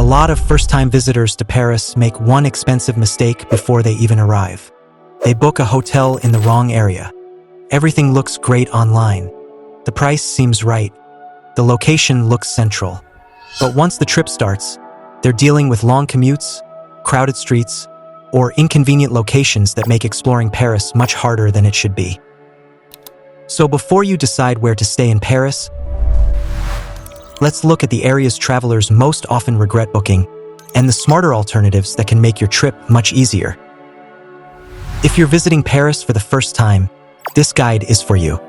lot of first-time visitors to Paris make one expensive mistake before they even arrive. They book a hotel in the wrong area. Everything looks great online. The price seems right. The location looks central. But once the trip starts, they're dealing with long commutes, crowded streets, or inconvenient locations that make exploring Paris much harder than it should be. So before you decide where to stay in Paris, let's look at the areas travelers most often regret booking and the smarter alternatives that can make your trip much easier. If you're visiting Paris for the first time, this guide is for you.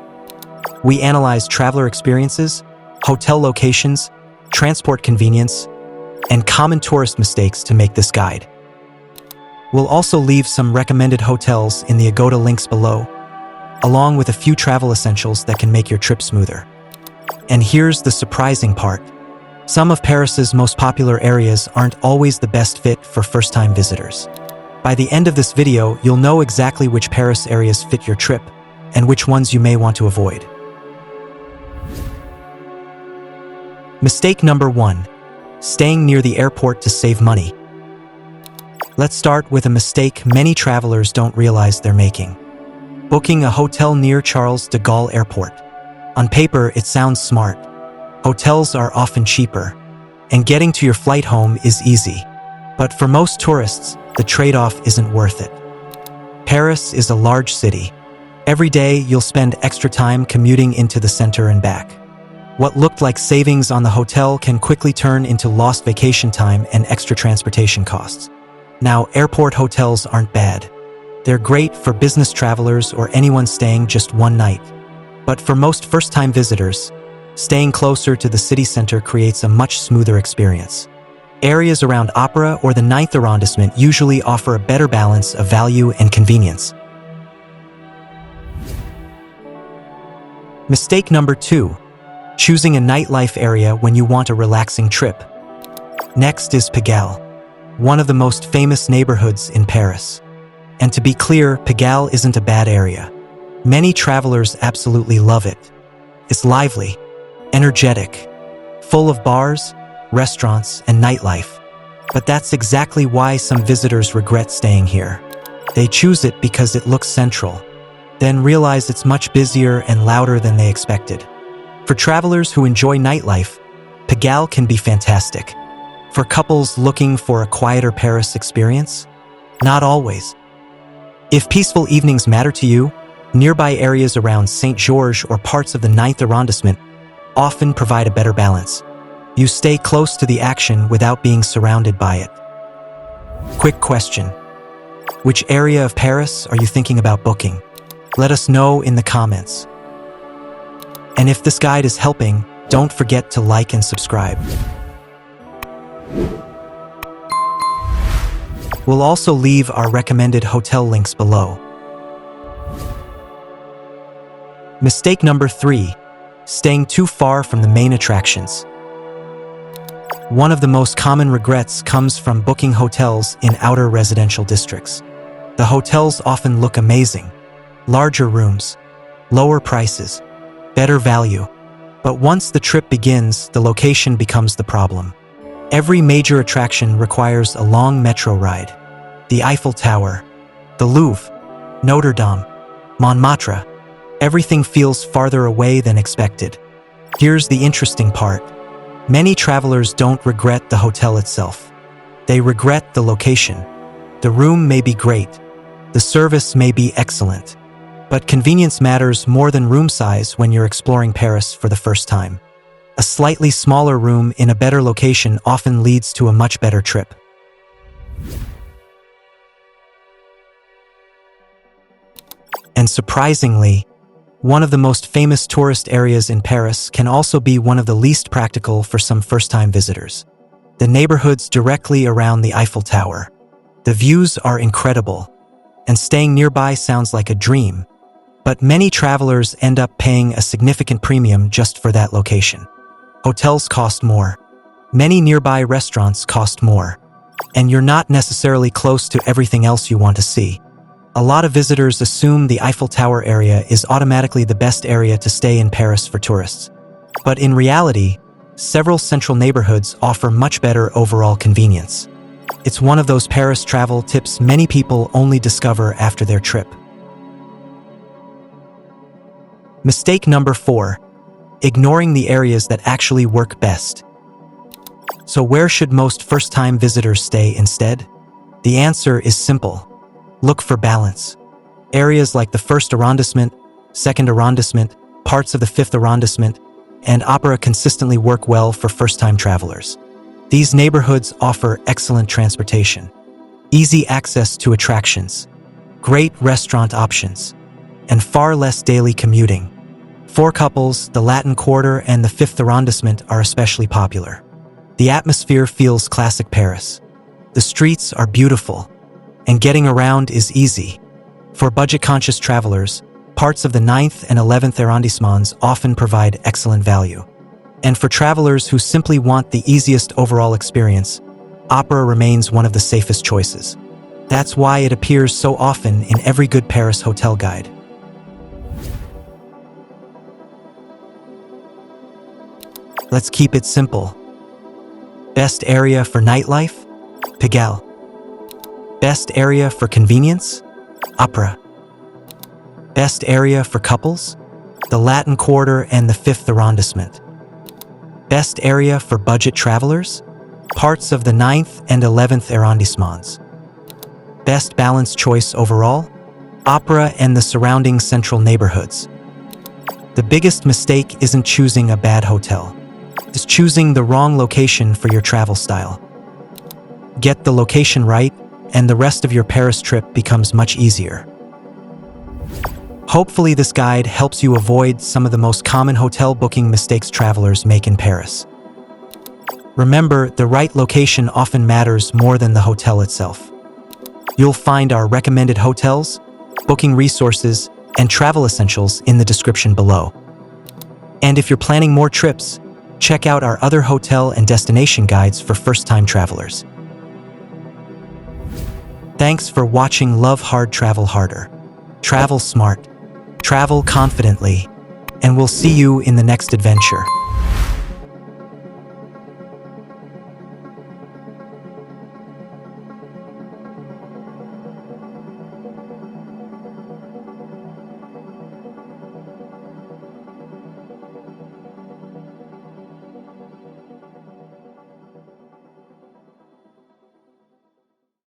We analyze traveler experiences, hotel locations, transport convenience, and common tourist mistakes to make this guide. We'll also leave some recommended hotels in the Agoda links below, along with a few travel essentials that can make your trip smoother. And here's the surprising part. Some of Paris's most popular areas aren't always the best fit for first-time visitors. By the end of this video, you'll know exactly which Paris areas fit your trip and which ones you may want to avoid. Mistake number 1. Staying near the airport to save money. Let's start with a mistake many travelers don't realize they're making. Booking a hotel near Charles de Gaulle Airport. On paper, it sounds smart. Hotels are often cheaper, and getting to your flight home is easy. But for most tourists, the trade-off isn't worth it. Paris is a large city. Every day, you'll spend extra time commuting into the center and back. What looked like savings on the hotel can quickly turn into lost vacation time and extra transportation costs. Now, airport hotels aren't bad. They're great for business travelers or anyone staying just one night. But for most first-time visitors, staying closer to the city center creates a much smoother experience. Areas around Opera or the 9th arrondissement usually offer a better balance of value and convenience. Mistake number 2. Choosing a nightlife area when you want a relaxing trip. Next is Pigalle, one of the most famous neighborhoods in Paris. And to be clear, Pigalle isn't a bad area. Many travelers absolutely love it. It's lively, energetic, full of bars, restaurants, and nightlife. But that's exactly why some visitors regret staying here. They choose it because it looks central, then realize it's much busier and louder than they expected. For travelers who enjoy nightlife, Pigalle can be fantastic. For couples looking for a quieter Paris experience, not always. If peaceful evenings matter to you, nearby areas around Saint-Georges or parts of the 9th arrondissement often provide a better balance. You stay close to the action without being surrounded by it. Quick question. Which area of Paris are you thinking about booking? Let us know in the comments. And if this guide is helping, don't forget to like and subscribe. We'll also leave our recommended hotel links below. Mistake number 3. Staying too far from the main attractions. One of the most common regrets comes from booking hotels in outer residential districts. The hotels often look amazing. Larger rooms, lower prices, better value. But once the trip begins, the location becomes the problem. Every major attraction requires a long metro ride. The Eiffel Tower, the Louvre, Notre Dame, Montmartre. Everything feels farther away than expected. Here's the interesting part. Many travelers don't regret the hotel itself. They regret the location. The room may be great. The service may be excellent. But convenience matters more than room size when you're exploring Paris for the first time. A slightly smaller room in a better location often leads to a much better trip. And surprisingly, one of the most famous tourist areas in Paris can also be one of the least practical for some first-time visitors. The neighborhoods directly around the Eiffel Tower. The views are incredible, and staying nearby sounds like a dream. But many travelers end up paying a significant premium just for that location. Hotels cost more. Many nearby restaurants cost more. And you're not necessarily close to everything else you want to see. A lot of visitors assume the Eiffel Tower area is automatically the best area to stay in Paris for tourists. But in reality, Several central neighborhoods offer much better overall convenience. It's one of those Paris travel tips many people only discover after their trip. Mistake number 4. Ignoring the areas that actually work best. So where should most first-time visitors stay instead? The answer is simple. Look for balance. Areas like the 1st arrondissement, 2nd arrondissement, parts of the 5th arrondissement, and Opera consistently work well for first-time travelers. These neighborhoods offer excellent transportation, easy access to attractions, great restaurant options, and far less daily commuting. For couples, the Latin Quarter and the 5th arrondissement are especially popular. The atmosphere feels classic Paris. The streets are beautiful, and getting around is easy. For budget-conscious travelers, parts of the 9th and 11th arrondissements often provide excellent value. And for travelers who simply want the easiest overall experience, Opera remains one of the safest choices. That's why it appears so often in every good Paris hotel guide. Let's keep it simple. Best area for nightlife? Pigalle. Best area for convenience? Opera. Best area for couples? The Latin Quarter and the 5th arrondissement. Best area for budget travelers? Parts of the 9th and 11th arrondissements. Best balanced choice overall? Opera and the surrounding central neighborhoods. The biggest mistake isn't choosing a bad hotel. It's choosing the wrong location for your travel style. Get the location right, and the rest of your Paris trip becomes much easier. Hopefully this guide helps you avoid some of the most common hotel booking mistakes travelers make in Paris. Remember, the right location often matters more than the hotel itself. You'll find our recommended hotels, booking resources, and travel essentials in the description below. And if you're planning more trips, check out our other hotel and destination guides for first-time travelers. Thanks for watching Love Hard, Travel Harder. Travel smart, travel confidently, and we'll see you in the next adventure.